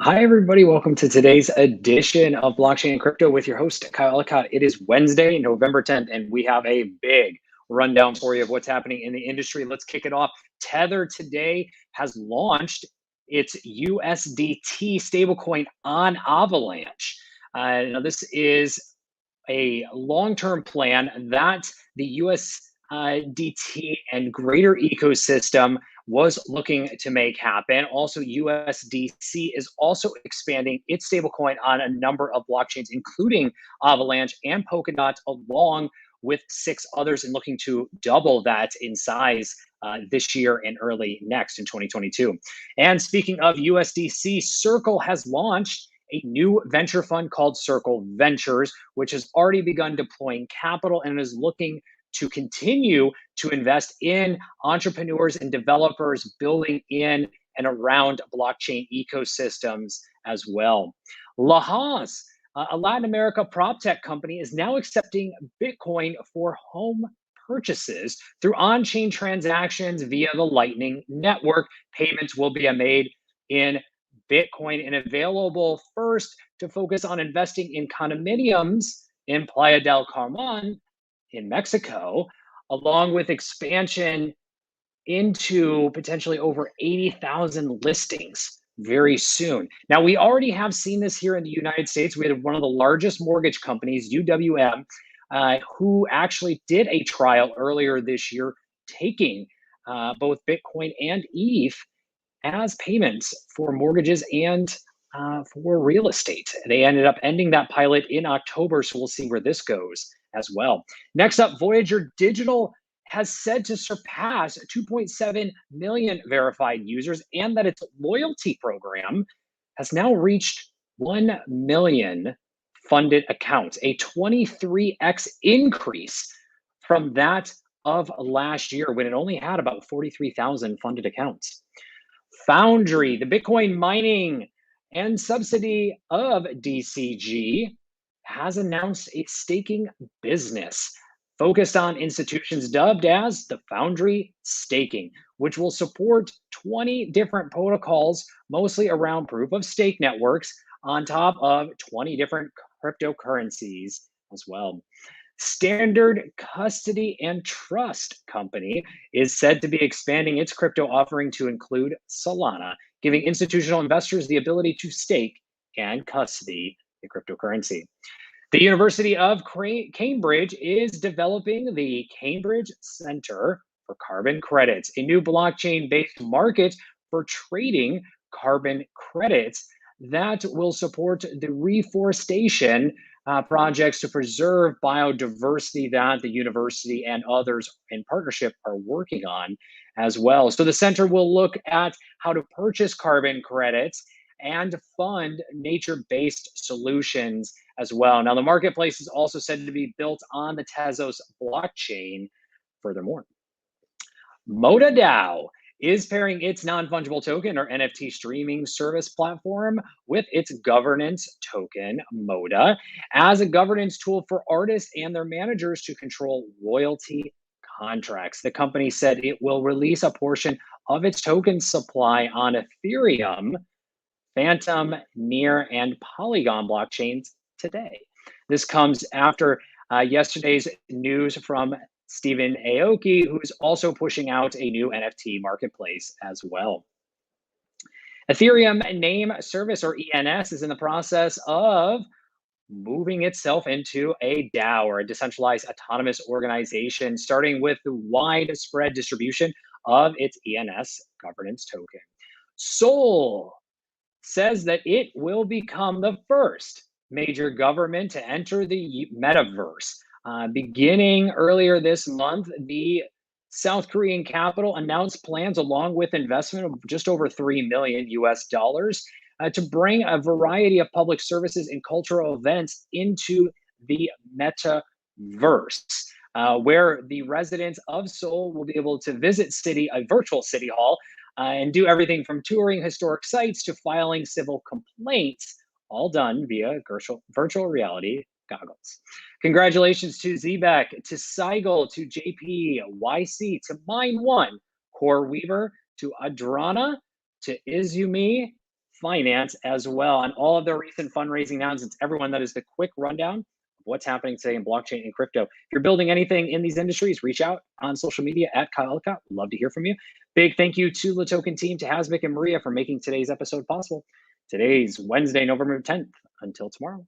Hi, everybody. Welcome to today's edition of Blockchain and Crypto with your host, Kyle Ellicott. It is Wednesday, November 10th, and we have a big rundown for you of what's happening in the industry. Let's kick it off. Tether today has launched its USDT stablecoin on Avalanche. Now, this is a long-term plan that the USDT and greater ecosystem was looking to make happen. Also, USDC is also expanding its stablecoin on a number of blockchains, including Avalanche and Polkadot, along with 6 others, and looking to double that in size this year and early next in 2022. And speaking of USDC, Circle has launched a new venture fund called Circle Ventures, which has already begun deploying capital and is looking to continue to invest in entrepreneurs and developers building in and around blockchain ecosystems as well. LAHASH, a Latin America prop tech company, is now accepting Bitcoin for home purchases through on-chain transactions via the Lightning Network. Payments will be made in Bitcoin and available first to focus on investing in condominiums in Playa del Carmen in Mexico, along with expansion into potentially over 80,000 listings very soon. Now, we already have seen this here in the United States. We had one of the largest mortgage companies, UWM, who actually did a trial earlier this year, taking both Bitcoin and ETH as payments for mortgages and for real estate. They ended up ending that pilot in October, so we'll see where this goes as well. Next up, Voyager Digital has said to surpass 2.7 million verified users and that its loyalty program has now reached 1 million funded accounts, a 23x increase from that of last year when it only had about 43,000 funded accounts. Foundry, the Bitcoin mining and subsidy of DCG, has announced a staking business focused on institutions dubbed as the Foundry Staking, which will support 20 different protocols, mostly around proof of stake networks, on top of 20 different cryptocurrencies as well. Standard Custody and Trust Company is said to be expanding its crypto offering to include Solana, giving institutional investors the ability to stake and custody the cryptocurrency. The University of Cambridge is developing the Cambridge Center for Carbon Credits, a new blockchain-based market for trading carbon credits that will support the reforestation projects to preserve biodiversity that the university and others in partnership are working on as well. So the center will look at how to purchase carbon credits and fund nature-based solutions as well. Now, the marketplace is also said to be built on the Tezos blockchain furthermore. Moda Dao is pairing its non-fungible token, or NFT, streaming service platform with its governance token, Moda, as a governance tool for artists and their managers to control royalty contracts. The company said it will release a portion of its token supply on Ethereum, Phantom, Near, and Polygon blockchains today. This comes after yesterday's news from Stephen Aoki, who is also pushing out a new NFT marketplace as well. Ethereum Name Service, or ENS, is in the process of moving itself into a DAO, or a decentralized autonomous organization, starting with the widespread distribution of its ENS governance token. Sol says that it will become the first major government to enter the metaverse. Beginning earlier this month, the South Korean capital announced plans, along with investment of just over $3 million to bring a variety of public services and cultural events into the metaverse, where the residents of Seoul will be able to visit a virtual city hall and do everything from touring historic sites to filing civil complaints, all done via virtual reality goggles. Congratulations to Zebek, to Seigel, to JP, YC, to Mine1, Core Weaver, to Adrana, to Izumi. finance as well, and all of their recent fundraising announcements. Everyone, that is the quick rundown of what's happening today in blockchain and crypto. If you're building anything in these industries, reach out on social media at Kyle Ellicott. Love to hear from you. Big thank you to the Token team, to Hasmik and Maria for making today's episode possible. Today's Wednesday, November 10th. Until tomorrow.